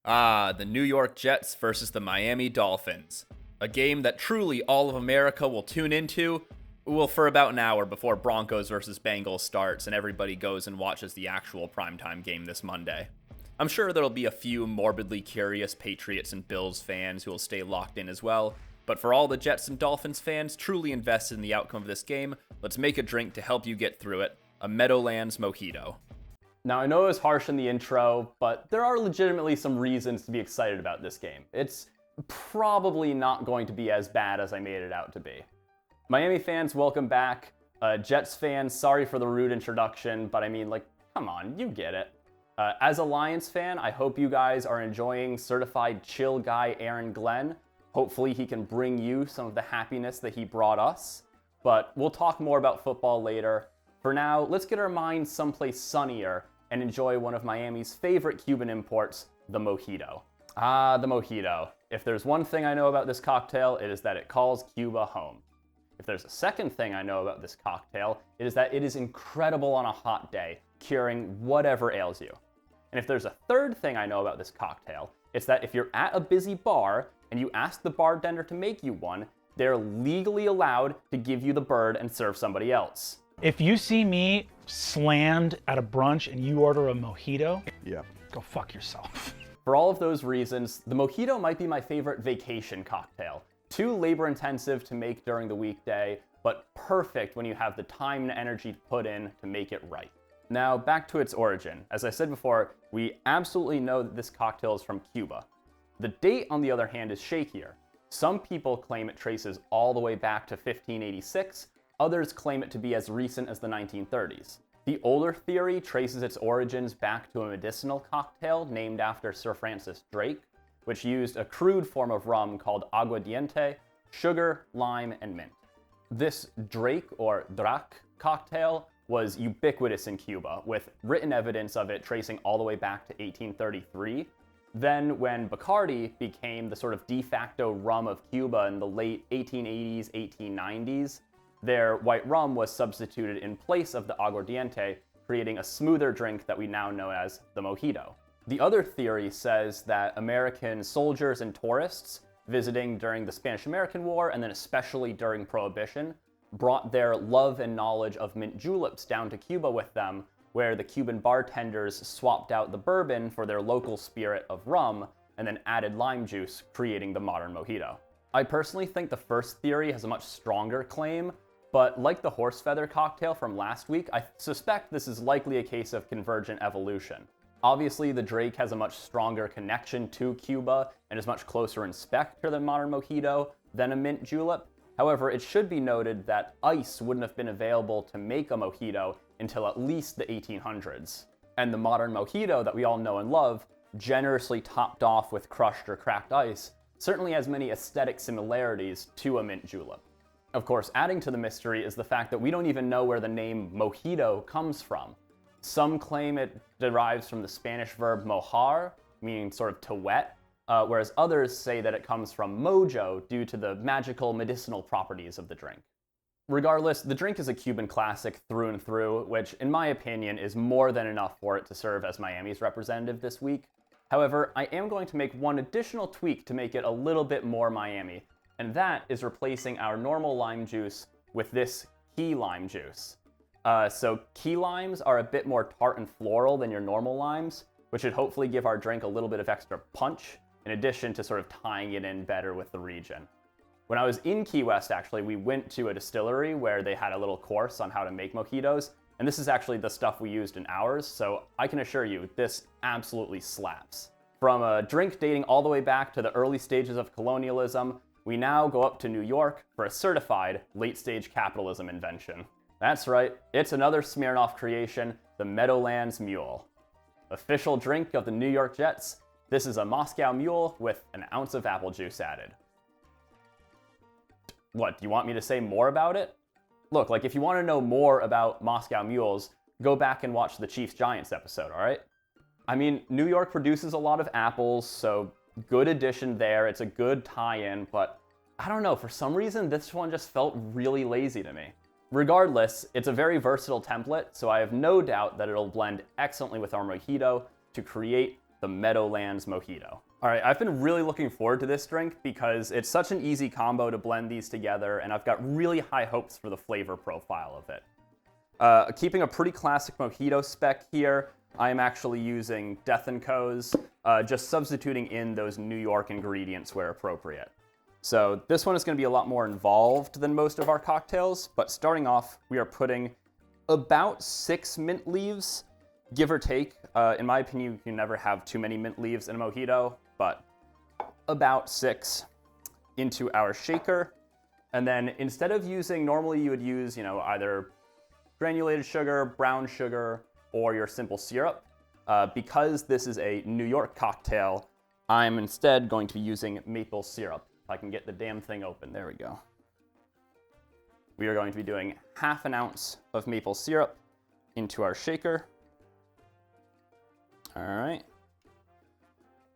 The New York Jets versus the Miami Dolphins. A game that truly all of America will tune into, well, for about an hour before Broncos versus Bengals starts and everybody goes and watches the actual primetime game this Monday. I'm sure there'll be a few morbidly curious Patriots and Bills fans who will stay locked in as well, but for all the Jets and Dolphins fans truly invested in the outcome of this game, let's make a drink to help you get through it, a Meadowlands Mojito. Now, I know it was harsh in the intro, but there are legitimately some reasons to be excited about this game. It's probably not going to be as bad as I made it out to be. Miami fans, welcome back. Jets fans, sorry for the rude introduction, but I mean, come on, you get it. As a Lions fan, I hope you guys are enjoying certified chill guy Aaron Glenn. Hopefully he can bring you some of the happiness that he brought us, but we'll talk more about football later. For now, let's get our minds someplace sunnier and enjoy one of Miami's favorite Cuban imports, the Mojito. Ah, the Mojito. If there's one thing I know about this cocktail, it is that it calls Cuba home. If there's a second thing I know about this cocktail, it is that it is incredible on a hot day, curing whatever ails you. And if there's a third thing I know about this cocktail, it's that if you're at a busy bar and you ask the bartender to make you one, they're legally allowed to give you the bird and serve somebody else. If you see me slammed at a brunch and you order a mojito, go fuck yourself. For all of those reasons, the Mojito might be my favorite vacation cocktail. Too labor-intensive to make during the weekday, but perfect when you have the time and energy to put in to make it right. Now, back to its origin. As I said before, we absolutely know that this cocktail is from Cuba. The date, on the other hand, is shakier. Some people claim it traces all the way back to 1586, others claim it to be as recent as the 1930s. The older theory traces its origins back to a medicinal cocktail named after Sir Francis Drake, which used a crude form of rum called aguardiente, sugar, lime, and mint. This Drake, or Drac, cocktail was ubiquitous in Cuba, with written evidence of it tracing all the way back to 1833. Then, when Bacardi became the sort of de facto rum of Cuba in the late 1880s, 1890s, their white rum was substituted in place of the aguardiente, creating a smoother drink that we now know as the Mojito. The other theory says that American soldiers and tourists visiting during the Spanish-American War, and then especially during Prohibition, brought their love and knowledge of mint juleps down to Cuba with them, where the Cuban bartenders swapped out the bourbon for their local spirit of rum, and then added lime juice, creating the modern Mojito. I personally think the first theory has a much stronger claim, but like the horse feather cocktail from last week, I suspect this is likely a case of convergent evolution. Obviously, the Drake has a much stronger connection to Cuba and is much closer in spec to the modern Mojito than a mint julep. However, it should be noted that ice wouldn't have been available to make a Mojito until at least the 1800s. And the modern Mojito that we all know and love, generously topped off with crushed or cracked ice, certainly has many aesthetic similarities to a mint julep. Of course, adding to the mystery is the fact that we don't even know where the name Mojito comes from. Some claim it derives from the Spanish verb mojar, meaning sort of to wet, whereas others say that it comes from mojo due to the magical medicinal properties of the drink. Regardless, the drink is a Cuban classic through and through, which in my opinion is more than enough for it to serve as Miami's representative this week. However, I am going to make one additional tweak to make it a little bit more Miami, and that is replacing our normal lime juice with this key lime juice. So key limes are a bit more tart and floral than your normal limes, which should hopefully give our drink a little bit of extra punch, in addition to sort of tying it in better with the region. When I was in Key West, actually, we went to a distillery where they had a little course on how to make mojitos, and this is actually the stuff we used in ours, so I can assure you, this absolutely slaps. From a drink dating all the way back to the early stages of colonialism, we now go up to New York for a certified late-stage capitalism invention. That's right, it's another Smirnoff creation, the Meadowlands Mule. Official drink of the New York Jets, this is a Moscow Mule with an ounce of apple juice added. What, do you want me to say more about it? Look, if you want to know more about Moscow Mules, go back and watch the Chiefs-Giants episode, alright? I mean, New York produces a lot of apples, so good addition there, it's a good tie-in, but I don't know, for some reason this one just felt really lazy to me. Regardless, it's a very versatile template, so I have no doubt that it'll blend excellently with our Mojito to create the Meadowlands Mojito. All right, I've been really looking forward to this drink because it's such an easy combo to blend these together, and I've got really high hopes for the flavor profile of it. Keeping a pretty classic mojito spec here, I am actually using Death & Co.'s, just substituting in those New York ingredients where appropriate. So this one is going to be a lot more involved than most of our cocktails, but starting off, we are putting about 6 mint leaves, give or take. In my opinion, you can never have too many mint leaves in a mojito, but about 6 into our shaker. And then instead of using, normally you would use, either granulated sugar, brown sugar, or your simple syrup. Because this is a New York cocktail, I'm instead going to be using maple syrup. If I can get the damn thing open, there we go. We are going to be doing ½ ounce of maple syrup into our shaker. All right.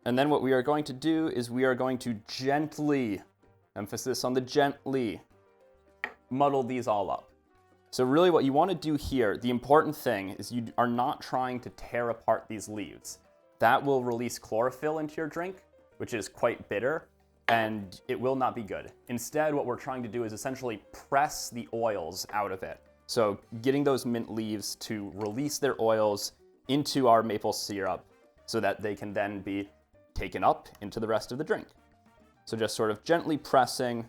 And then what we are going to do is we are going to gently, emphasis on the gently, muddle these all up. So really what you want to do here, the important thing is you are not trying to tear apart these leaves. That will release chlorophyll into your drink, which is quite bitter, and it will not be good. Instead, what we're trying to do is essentially press the oils out of it. So getting those mint leaves to release their oils into our maple syrup so that they can then be taken up into the rest of the drink. So just sort of gently pressing,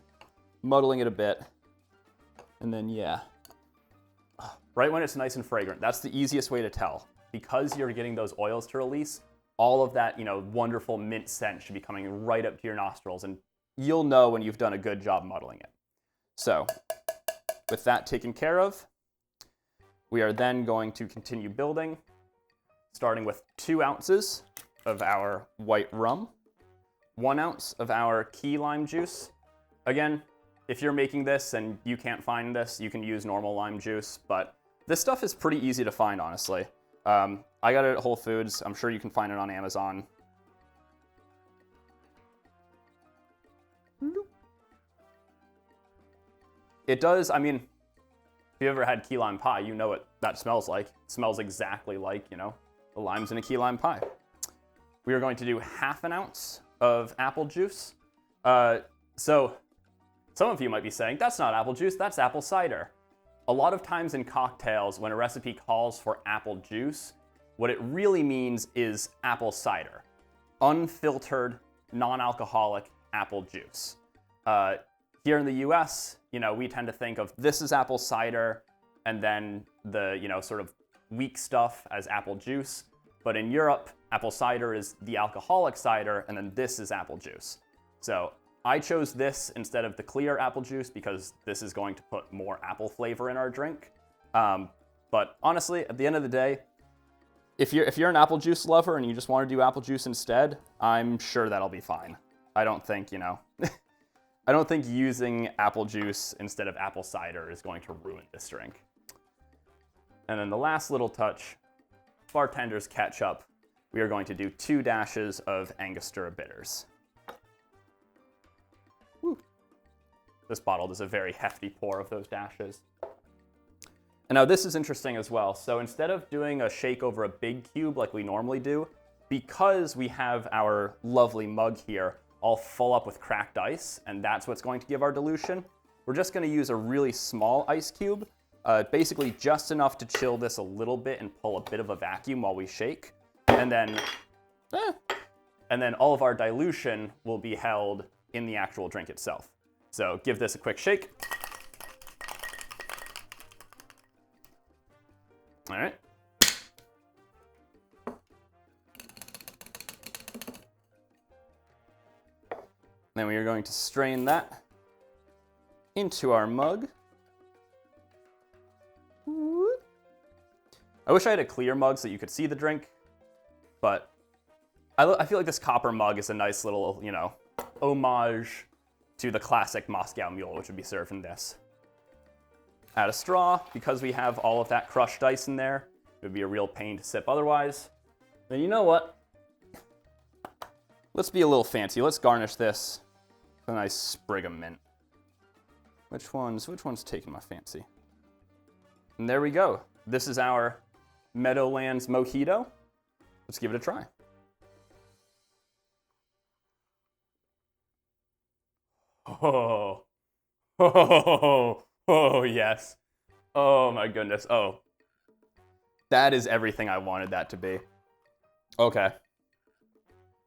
muddling it a bit, and then yeah. Right when it's nice and fragrant, that's the easiest way to tell. Because you're getting those oils to release, all of that, wonderful mint scent should be coming right up to your nostrils, and you'll know when you've done a good job muddling it. So, with that taken care of, we are then going to continue building, starting with 2 ounces of our white rum, 1 ounce of our key lime juice. Again, if you're making this and you can't find this, you can use normal lime juice, but this stuff is pretty easy to find, honestly. I got it at Whole Foods. I'm sure you can find it on Amazon. It does, if you ever had key lime pie, you know what that smells like. It smells exactly like, the limes in a key lime pie. We are going to do ½ ounce of apple juice. So some of you might be saying, that's not apple juice, that's apple cider. A lot of times in cocktails, when a recipe calls for apple juice, what it really means is apple cider. Unfiltered, non-alcoholic apple juice. Here in the US, we tend to think of this as apple cider, and then the, sort of weak stuff as apple juice. But in Europe, apple cider is the alcoholic cider, and then this is apple juice. So I chose this instead of the clear apple juice because this is going to put more apple flavor in our drink. But honestly, at the end of the day, if you're an apple juice lover and you just want to do apple juice instead, I'm sure that'll be fine. I don't think, I don't think using apple juice instead of apple cider is going to ruin this drink. And then the last little touch, bartender's ketchup. We are going to do 2 dashes of Angostura Bitters. Woo. This bottle does a very hefty pour of those dashes. And now this is interesting as well. So instead of doing a shake over a big cube like we normally do, because we have our lovely mug here all full up with cracked ice, and that's what's going to give our dilution, we're just going to use a really small ice cube, basically just enough to chill this a little bit and pull a bit of a vacuum while we shake. And then all of our dilution will be held in the actual drink itself. So give this a quick shake. All right. Then we are going to strain that into our mug. I wish I had a clear mug so you could see the drink, but I feel like this copper mug is a nice little, homage to the classic Moscow Mule, which would be served in this. Add a straw, because we have all of that crushed ice in there. It would be a real pain to sip otherwise. Then you know what? Let's be a little fancy. Let's garnish this with a nice sprig of mint. Which one's taking my fancy? And there we go. This is our Meadowlands Mojito. Let's give it a try. Oh, oh, yes. Oh my goodness. Oh, that is everything I wanted that to be. Okay.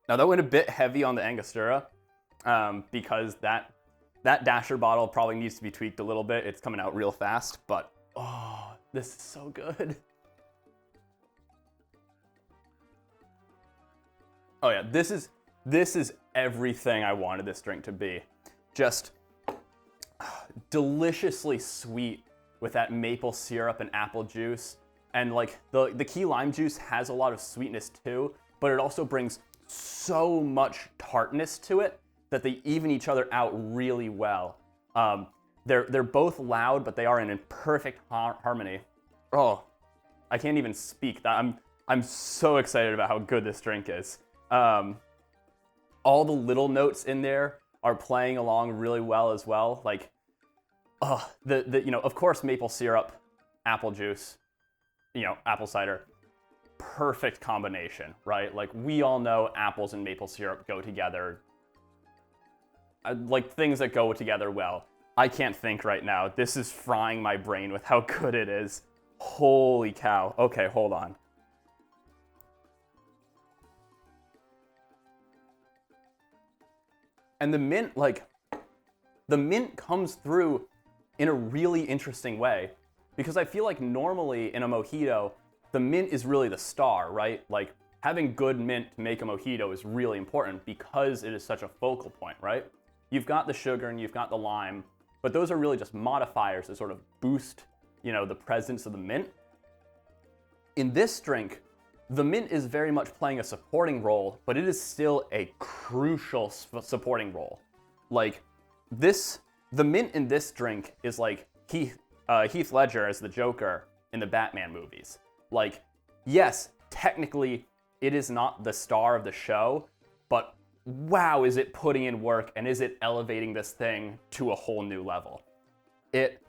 Now that went a bit heavy on the Angostura, because that dasher bottle probably needs to be tweaked a little bit. It's coming out real fast, but oh, this is so good. Oh yeah, this is everything I wanted this drink to be. Just deliciously sweet with that maple syrup and apple juice. And like the key lime juice has a lot of sweetness too, but it also brings so much tartness to it that they even each other out really well. They're both loud, but they are in perfect harmony. Oh, I can't even speak. I'm so excited about how good this drink is. All the little notes in there are playing along really well as well. Like, of course, maple syrup, apple juice, apple cider, perfect combination, right? Like, we all know apples and maple syrup go together. Like, things that go together well. I can't think right now. This is frying my brain with how good it is. Holy cow. Okay, hold on. And the mint comes through in a really interesting way, because I feel like normally in a mojito, the mint is really the star, right? Like, having good mint to make a mojito is really important because it is such a focal point, right? You've got the sugar and you've got the lime, but those are really just modifiers to sort of boost, the presence of the mint. In this drink, the mint is very much playing a supporting role, but it is still a crucial supporting role. Like, the mint in this drink is like Heath Ledger as the Joker in the Batman movies. Like, yes, technically it is not the star of the show, but wow, is it putting in work and is it elevating this thing to a whole new level. It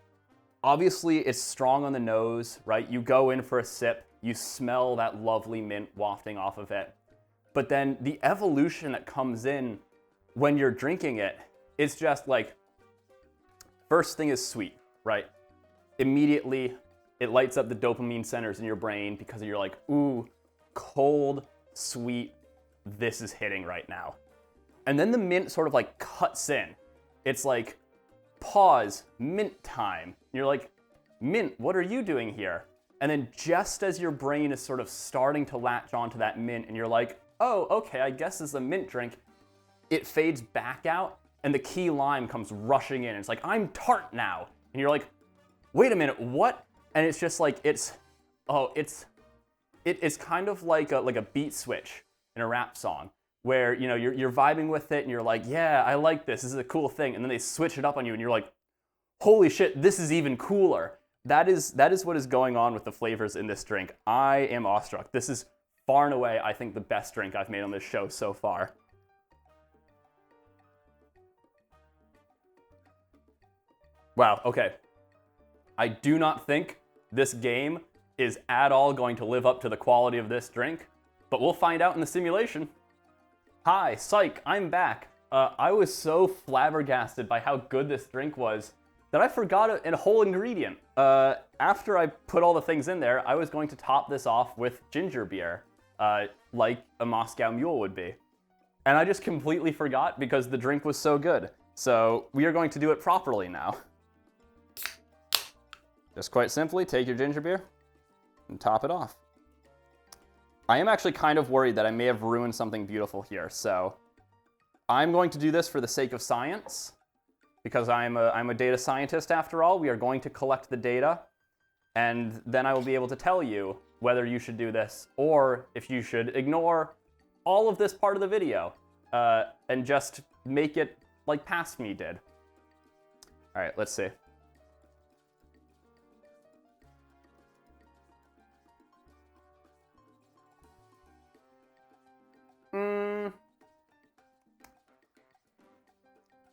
obviously is strong on the nose, right? You go in for a sip, you smell that lovely mint wafting off of it. But then the evolution that comes in when you're drinking it, it's just like, first thing is sweet, right? Immediately, it lights up the dopamine centers in your brain because you're like, ooh, cold, sweet, this is hitting right now. And then the mint sort of like cuts in. It's like, pause, mint time. You're like, mint, what are you doing here? And then just as your brain is sort of starting to latch onto that mint and you're like, oh, okay, I guess this is a mint drink, it fades back out and the key lime comes rushing in. It's like, I'm tart now. And you're like, wait a minute, what? And it's just like, it's kind of like a beat switch in a rap song where, you're vibing with it and you're like, yeah, I like this. This is a cool thing. And then they switch it up on you and you're like, holy shit, this is even cooler. That is what is going on with the flavors in this drink. I am awestruck. This is far and away, I think, the best drink I've made on this show so far. Wow, okay. I do not think this game is at all going to live up to the quality of this drink, but we'll find out in the simulation. Hi, psych, I'm back. I was so flabbergasted by how good this drink was that I forgot a whole ingredient. After I put all the things in there, I was going to top this off with ginger beer, like a Moscow Mule would be. And I just completely forgot because the drink was so good. So we are going to do it properly now. Just quite simply, take your ginger beer and top it off. I am actually kind of worried that I may have ruined something beautiful here, so I'm going to do this for the sake of science, because I'm a data scientist after all. We are going to collect the data, and then I will be able to tell you whether you should do this or if you should ignore all of this part of the video and just make it like Past Me did. All right, let's see.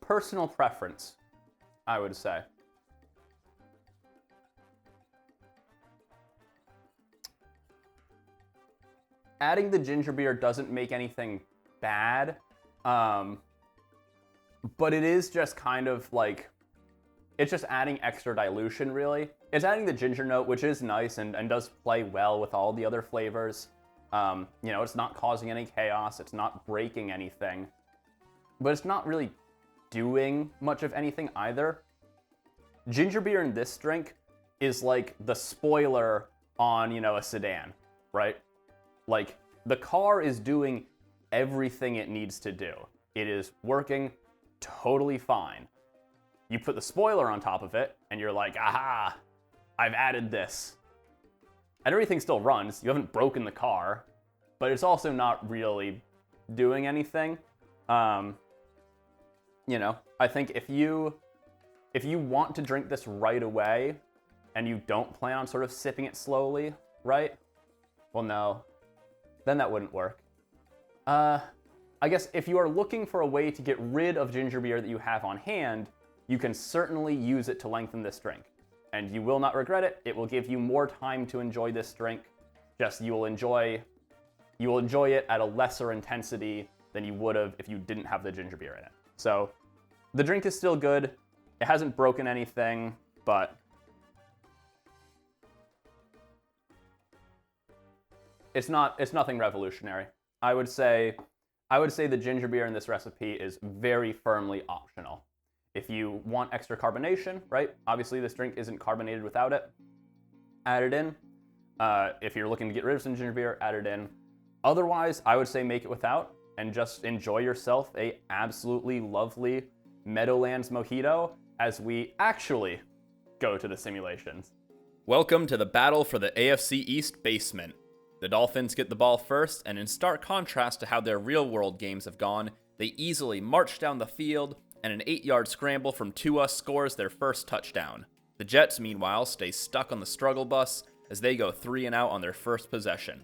Personal preference, I would say. Adding the ginger beer doesn't make anything bad. but it is just kind of like, it's just adding extra dilution, really. It's adding the ginger note, which is nice and does play well with all the other flavors. It's not causing any chaos, it's not breaking anything, but it's not really doing much of anything either. Ginger beer in this drink is like the spoiler on, a sedan, right? Like, the car is doing everything it needs to do. It is working totally fine. You put the spoiler on top of it, and you're like, aha, I've added this. And everything still runs. You haven't broken the car, but it's also not really doing anything. I think if you want to drink this right away, and you don't plan on sort of sipping it slowly, right? Well, no. Then that wouldn't work. I guess if you are looking for a way to get rid of ginger beer that you have on hand, you can certainly use it to lengthen this drink. And you will not regret it. It will give you more time to enjoy this drink. Just you will enjoy it at a lesser intensity than you would have if you didn't have the ginger beer in it. So the drink is still good. It hasn't broken anything, but it's nothing revolutionary. I would say the ginger beer in this recipe is very firmly optional. If you want extra carbonation, right? Obviously this drink isn't carbonated without it. Add it in. If you're looking to get rid of some ginger beer, add it in. Otherwise, I would say make it without and just enjoy yourself a absolutely lovely Meadowlands Mojito as we actually go to the simulations. Welcome to the battle for the AFC East basement. The Dolphins get the ball first, and in stark contrast to how their real-world games have gone, they easily march down the field, and an 8-yard scramble from Tua scores their first touchdown. The Jets, meanwhile, stay stuck on the struggle bus as they go 3 and out on their first possession.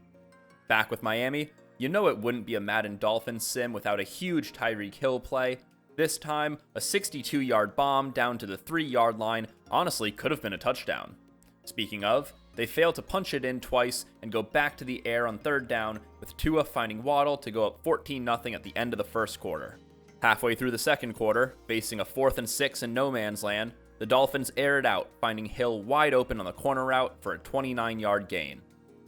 Back with Miami, you know it wouldn't be a Madden Dolphins sim without a huge Tyreek Hill play. This time, a 62-yard bomb down to the 3-yard line honestly could have been a touchdown. Speaking of, they fail to punch it in twice and go back to the air on 3rd down, with Tua finding Waddle to go up 14-0 at the end of the first quarter. Halfway through the second quarter, facing a 4th and 6 in no man's land, the Dolphins air it out, finding Hill wide open on the corner route for a 29-yard gain.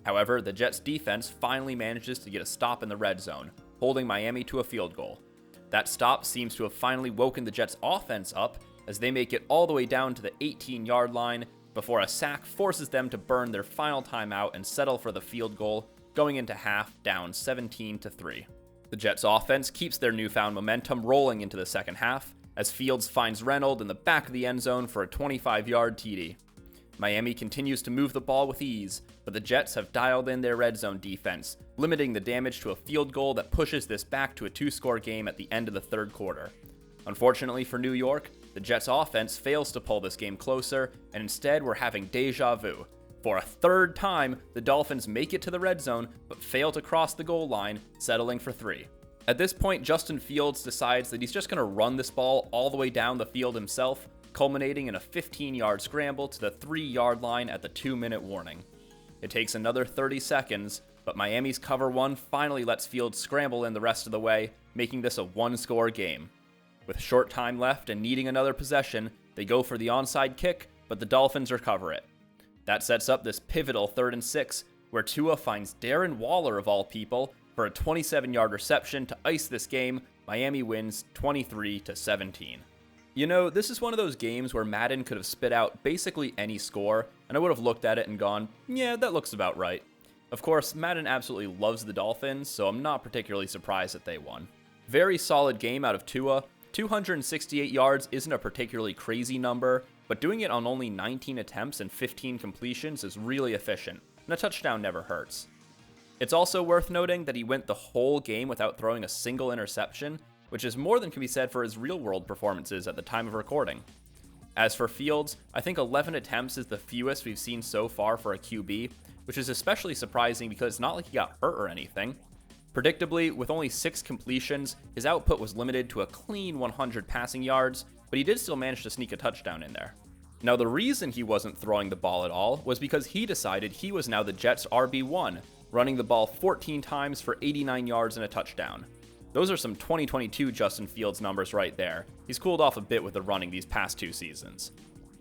However, the Jets' defense finally manages to get a stop in the red zone, holding Miami to a field goal. That stop seems to have finally woken the Jets' offense up as they make it all the way down to the 18-yard line before a sack forces them to burn their final timeout and settle for the field goal, going into half down 17-3. The Jets' offense keeps their newfound momentum rolling into the second half as Fields finds Reynolds in the back of the end zone for a 25-yard TD. Miami continues to move the ball with ease, but the Jets have dialed in their red zone defense, limiting the damage to a field goal that pushes this back to a 2-score game at the end of the third quarter. Unfortunately for New York, the Jets' offense fails to pull this game closer, and instead we're having deja vu. For a 3rd time, the Dolphins make it to the red zone, but fail to cross the goal line, settling for 3. At this point, Justin Fields decides that he's just going to run this ball all the way down the field himself, culminating in a 15-yard scramble to the 3-yard line at the 2-minute warning. It takes another 30 seconds, but Miami's cover 1 finally lets Fields scramble in the rest of the way, making this a 1-score game. With short time left and needing another possession, they go for the onside kick, but the Dolphins recover it. That sets up this pivotal 3rd and 6, where Tua finds Darren Waller of all people for a 27-yard reception to ice this game. Miami wins 23-17. You know, this is one of those games where Madden could have spit out basically any score, and I would have looked at it and gone, yeah, that looks about right. Of course, Madden absolutely loves the Dolphins, so I'm not particularly surprised that they won. Very solid game out of Tua. 268 yards isn't a particularly crazy number, but doing it on only 19 attempts and 15 completions is really efficient, and a touchdown never hurts. It's also worth noting that he went the whole game without throwing a single interception, which is more than can be said for his real-world performances at the time of recording. As for Fields, I think 11 attempts is the fewest we've seen so far for a QB, which is especially surprising because it's not like he got hurt or anything. Predictably, with only 6 completions, his output was limited to a clean 100 passing yards, but he did still manage to sneak a touchdown in there. Now, the reason he wasn't throwing the ball at all was because he decided he was now the Jets' RB1, running the ball 14 times for 89 yards and a touchdown. Those are some 2022 Justin Fields numbers right there. He's cooled off a bit with the running these past 2 seasons.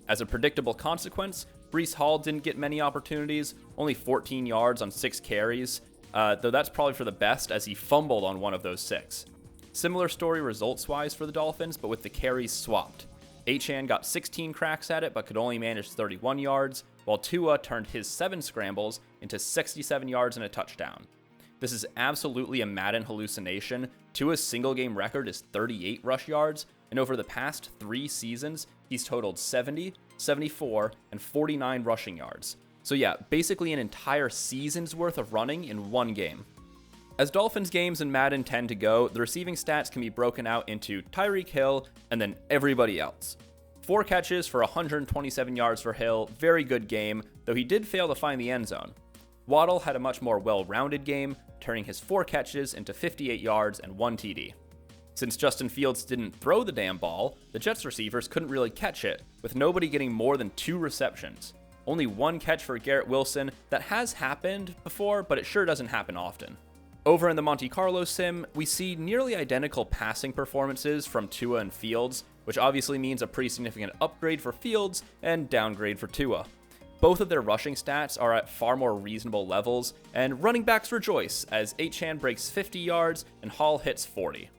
As a predictable consequence, Breece Hall didn't get many opportunities, only 14 yards on 6 carries, though that's probably for the best as he fumbled on one of those 6. Similar story results-wise for the Dolphins, but with the carries swapped. Achane got 16 cracks at it, but could only manage 31 yards, while Tua turned his 7 scrambles into 67 yards and a touchdown. This is absolutely a Madden hallucination. Tua's single-game record is 38 rush yards, and over the past 3 seasons, he's totaled 70, 74, and 49 rushing yards. So yeah, basically an entire season's worth of running in one game. As Dolphins games in Madden tend to go, the receiving stats can be broken out into Tyreek Hill and then everybody else. 4 catches for 127 yards for Hill, very good game, though he did fail to find the end zone. Waddle had a much more well-rounded game, turning his 4 catches into 58 yards and 1 TD. Since Justin Fields didn't throw the damn ball, the Jets receivers couldn't really catch it, with nobody getting more than 2 receptions. Only 1 catch for Garrett Wilson. That has happened before, but it sure doesn't happen often. Over in the Monte Carlo sim, we see nearly identical passing performances from Tua and Fields, which obviously means a pretty significant upgrade for Fields and downgrade for Tua. Both of their rushing stats are at far more reasonable levels, and running backs rejoice as Achane breaks 50 yards and Hall hits 40.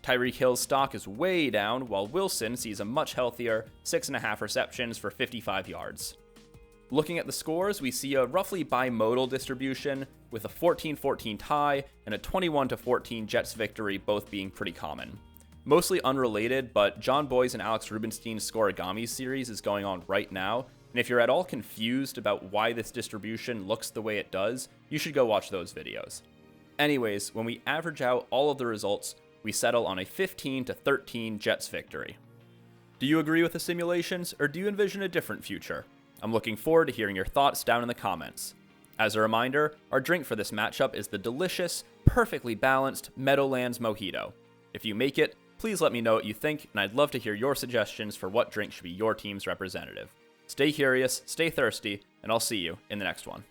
Tyreek Hill's stock is way down, while Wilson sees a much healthier 6.5 receptions for 55 yards. Looking at the scores, we see a roughly bimodal distribution, with a 14-14 tie and a 21-14 Jets victory both being pretty common. Mostly unrelated, but John Boy's and Alex Rubenstein's Scorigami series is going on right now, and if you're at all confused about why this distribution looks the way it does, you should go watch those videos. Anyways, when we average out all of the results, we settle on a 15-13 Jets victory. Do you agree with the simulations, or do you envision a different future? I'm looking forward to hearing your thoughts down in the comments. As a reminder, our drink for this matchup is the delicious, perfectly balanced Meadowlands Mojito. If you make it, please let me know what you think, and I'd love to hear your suggestions for what drink should be your team's representative. Stay curious, stay thirsty, and I'll see you in the next one.